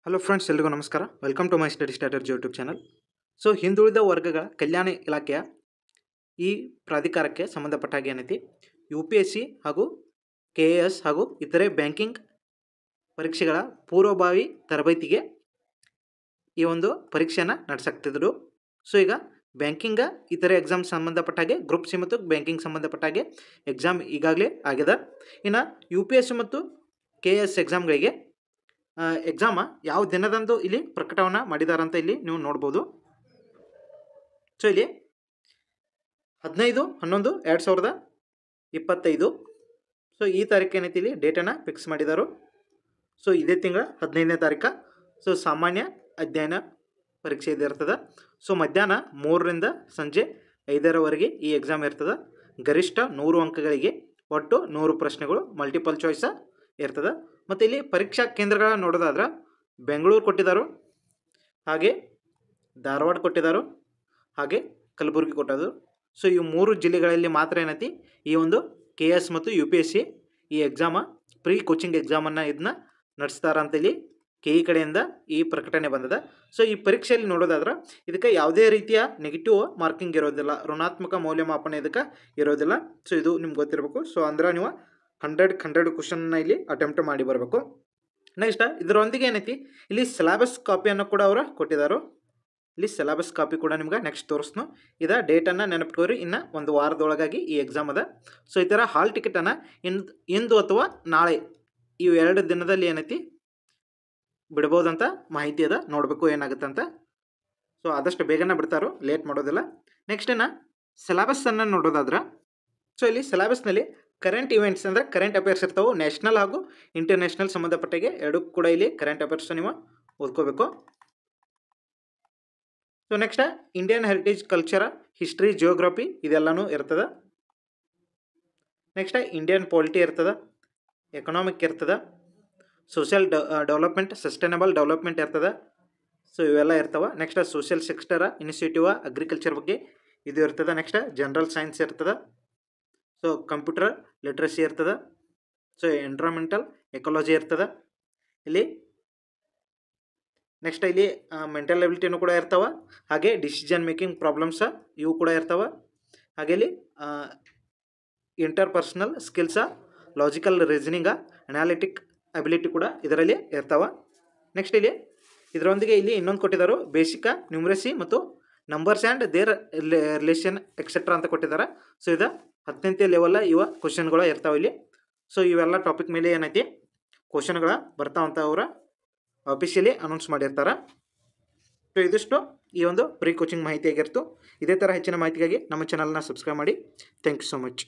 Hello friends, ಎಲ್ರಿಗೂ ನಮಸ್ಕಾರ. Welcome to my study starters YouTube channel. So ಹಿಂದುಳಿದ ವರ್ಗಗಳ ಕಲ್ಯಾಣ ಇಲಾಖೆಯ ಈ ಪ್ರಾಧಿಕಾರಕ್ಕೆ ಸಂಬಂಧಪಟ್ಟ ಹಾಗೆ ಏನೈತಿ UPSC ಹಾಗೂ KAS ಹಾಗೂ ಇತರೆ ಬ್ಯಾಂಕಿಂಗ್ ಪರೀಕ್ಷೆಗಳ ಪೂರ್ವಭಾವಿ ತರಬೇತಿಗೆ ಈ ಒಂದು ಪರೀಕ್ಷೆಯನ್ನು ನಡೆಸಾಕ್ತಿದ್ರು. ಸೊ ಈಗ ಬ್ಯಾಂಕಿಂಗ್ ಇತರೆ ಎಕ್ಸಾಮ್ ಸಂಬಂಧಪಟ್ಟ ಹಾಗೆ ಗ್ರೂಪ್ ಸಿ ಮತ್ತು ಬ್ಯಾಂಕಿಂಗ್ ಸಂಬಂಧಪಟ್ಟ ಹಾಗೆ ಎಕ್ಸಾಮ್ ಈಗಾಗಲೇ ಆಗಿದೆ. ಇನ್ನು UPSC ಮತ್ತು KAS ಎಕ್ಸಾಮ್ಗಳಿಗೆ ಎಕ್ಸಾಮ ಯಾವ ದಿನದಂದು ಇಲ್ಲಿ ಪ್ರಕಟವನ್ನು ಮಾಡಿದ್ದಾರೆ ಅಂತ ಇಲ್ಲಿ ನೀವು ನೋಡ್ಬೋದು. ಸೊ ಇಲ್ಲಿ 15/11/2025 ಸೊ ಈ ತಾರೀಕು ಏನೈತಿ ಇಲ್ಲಿ ಡೇಟನ್ನು ಫಿಕ್ಸ್ ಮಾಡಿದರು. ಸೊ ಇದೇ ತಿಂಗಳ 15ನೇ ತಾರೀಕು. ಸೊ ಸಾಮಾನ್ಯ ಅಧ್ಯಯನ ಪರೀಕ್ಷೆ ಇದಿರ್ತದೆ. ಸೊ ಮಧ್ಯಾಹ್ನ 3ರಿಂದ ಸಂಜೆ 5ರವರೆಗೆ ಈ ಎಕ್ಸಾಮ್ ಇರ್ತದೆ. ಗರಿಷ್ಠ 100 ಅಂಕಗಳಿಗೆ ಒಟ್ಟು 100 ಪ್ರಶ್ನೆಗಳು ಮಲ್ಟಿಪಲ್ ಚಾಯ್ಸ ಇರ್ತದೆ. ಮತ್ತು ಇಲ್ಲಿ ಪರೀಕ್ಷಾ ಕೇಂದ್ರಗಳನ್ನು ನೋಡೋದಾದ್ರೆ ಬೆಂಗಳೂರು ಕೊಟ್ಟಿದ್ದಾರೆ, ಹಾಗೆ ಧಾರವಾಡ ಕೊಟ್ಟಿದ್ದಾರೆ, ಹಾಗೆ ಕಲಬುರಗಿ ಕೊಟ್ಟರು. ಸೊ ಈ 3 ಜಿಲ್ಲೆಗಳಲ್ಲಿ ಮಾತ್ರ ಏನೈತಿ ಈ ಒಂದು KAS ಮತ್ತು UPSC ಈ ಎಕ್ಸಾಮ ಪ್ರೀ ಕೋಚಿಂಗ್ ಎಕ್ಸಾಮನ್ನು ಇದನ್ನ ನಡೆಸ್ತಾರೆ ಅಂತೇಳಿ KE ಕಡೆಯಿಂದ ಈ ಪ್ರಕಟಣೆ ಬಂದಿದೆ. ಸೊ ಈ ಪರೀಕ್ಷೆಯಲ್ಲಿ ನೋಡೋದಾದ್ರೆ ಇದಕ್ಕೆ ಯಾವುದೇ ರೀತಿಯ ನೆಗೆಟಿವ್ ಮಾರ್ಕಿಂಗ್ ಇರೋದಿಲ್ಲ, ಋಣಾತ್ಮಕ ಮೌಲ್ಯಮಾಪನ ಇದಕ್ಕೆ ಇರೋದಿಲ್ಲ. ಸೊ ಇದು ನಿಮ್ಗೆ ಗೊತ್ತಿರಬೇಕು. ಸೊ ಅಂದ್ರೆ ನೀವು 100 ಕ್ವಶನ್ನ ಇಲ್ಲಿ ಅಟೆಂಪ್ಟ್ ಮಾಡಿ ಬರಬೇಕು. ನೆಕ್ಸ್ಟ್ ಇದರೊಂದಿಗೆ ಏನೈತಿ ಇಲ್ಲಿ ಸಿಲೆಬಸ್ ಕಾಪಿಯನ್ನು ಕೂಡ ಅವರು ಕೊಟ್ಟಿದ್ದಾರೆ. ಇಲ್ಲಿ ಸಿಲೆಬಸ್ ಕಾಪಿ ಕೂಡ ನಿಮ್ಗೆ ನೆಕ್ಸ್ಟ್ ತೋರಿಸ್ನು. ಇದ ಡೇಟನ್ನು ನೆನಪಿಟ್ಕೋರಿ, ಇನ್ನು ಒಂದು ವಾರದೊಳಗಾಗಿ ಈ ಎಕ್ಸಾಮ್ ಅದ. ಸೊ ಈ ಥರ ಹಾಲ್ ಟಿಕೆಟನ್ನು ಇಂದು ಅಥವಾ ನಾಳೆ ಈ 2 ದಿನದಲ್ಲಿ ಏನೈತಿ ಬಿಡ್ಬೋದಂತ ಮಾಹಿತಿ ಅದ. ನೋಡಬೇಕು ಏನಾಗುತ್ತೆ ಅಂತ. ಸೊ ಆದಷ್ಟು ಬೇಗನೆ ಬಿಡ್ತಾರೋ, ಲೇಟ್ ಮಾಡೋದಿಲ್ಲ. ನೆಕ್ಸ್ಟ್ ಇನ್ನು ಸಿಲೆಬಸ್ಸನ್ನು ನೋಡೋದಾದ್ರೆ ಸೊ ಇಲ್ಲಿ ಸಿಲೆಬಸ್ನಲ್ಲಿ ಕರೆಂಟ್ ಇವೆಂಟ್ಸ್ ಅಂದರೆ ಕರೆಂಟ್ ಅಫೇರ್ಸ್ ಇರ್ತಾವೆ. ನ್ಯಾಷನಲ್ ಹಾಗೂ ಇಂಟರ್ನ್ಯಾಷನಲ್ ಸಂಬಂಧಪಟ್ಟಾಗೆ ಎರಡೂ ಕೂಡ ಇಲ್ಲಿ ಕರೆಂಟ್ ಅಫೇರ್ಸ್ ನೀವು ಓದ್ಕೋಬೇಕು. So next Indian heritage, culture, history, geography ಇದೆಲ್ಲನೂ ಇರ್ತದೆ. ನೆಕ್ಸ್ಟ್ ಇಂಡಿಯನ್ ಪಾಲಿಟಿ ಇರ್ತದೆ, ಎಕನಾಮಿಕ್ ಇರ್ತದೆ, ಸೋಷಿಯಲ್ ಡೆವಲಪ್ಮೆಂಟ್, ಸಸ್ಟೈನಬಲ್ ಡೆವಲಪ್ಮೆಂಟ್ ಇರ್ತದೆ. ಸೊ ಇವೆಲ್ಲ ಇರ್ತವೆ. Next social sector, initiative, agriculture ಬಗ್ಗೆ ಇದು ಇರ್ತದೆ. ನೆಕ್ಸ್ಟ್ ಜನರಲ್ ಸೈನ್ಸ್ ಇರ್ತದೆ. ಸೊ ಕಂಪ್ಯೂಟರ್ ಲಿಟ್ರಸಿ ಇರ್ತದೆ. ಸೊ ಎನ್ವಿರಾನ್ಮೆಂಟಲ್ ಎಕಾಲಜಿ ಇರ್ತದೆ ಇಲ್ಲಿ. ನೆಕ್ಸ್ಟ್ ಇಲ್ಲಿ ಮೆಂಟಲ್ ಎಬಿಲಿಟಿನೂ ಕೂಡ ಇರ್ತವೆ. ಹಾಗೆ ಡಿಸಿಷನ್ ಮೇಕಿಂಗ್ ಪ್ರಾಬ್ಲಮ್ಸ ಇವು ಕೂಡ ಇರ್ತವೆ. ಹಾಗೆ ಇಲ್ಲಿ interpersonal skills, logical reasoning, analytic ability ಕೂಡ ಇದರಲ್ಲಿ ಇರ್ತವೆ. ನೆಕ್ಸ್ಟ್ ಇಲ್ಲಿ ಇದರೊಂದಿಗೆ ಇಲ್ಲಿ ಇನ್ನೊಂದು ಕೊಟ್ಟಿದ್ದಾರೆ, ಬೇಸಿಕ ನ್ಯೂಮರಸಿ ಮತ್ತು numbers and their relation etcetera ಅಂತ ಕೊಟ್ಟಿದ್ದಾರೆ. ಸೊ ಇದು 10ನೇ ಲೆವೆಲ್ಲ ಇವ ಕ್ವಶನ್ಗಳು ಇರ್ತಾವೆ ಇಲ್ಲಿ. ಸೊ ಇವೆಲ್ಲ ಟಾಪಿಕ್ ಮೇಲೆ ಏನೈತಿ ಕ್ವಶನ್ಗಳು ಬರ್ತಾವಂತ ಅವರು ಆಫಿಷಿಯಲಿ ಅನೌನ್ಸ್ ಮಾಡಿರ್ತಾರೆ. ಸೊ ಇದಿಷ್ಟು ಈ ಒಂದು ಪ್ರೀ ಕೋಚಿಂಗ್ ಮಾಹಿತಿಯಾಗಿರ್ತು. ಇದೇ ಥರ ಹೆಚ್ಚಿನ ಮಾಹಿತಿಗಾಗಿ ನಮ್ಮ ಚಾನಲ್ನ ಸಬ್ಸ್ಕ್ರೈಬ್ ಮಾಡಿ. Thank you so much.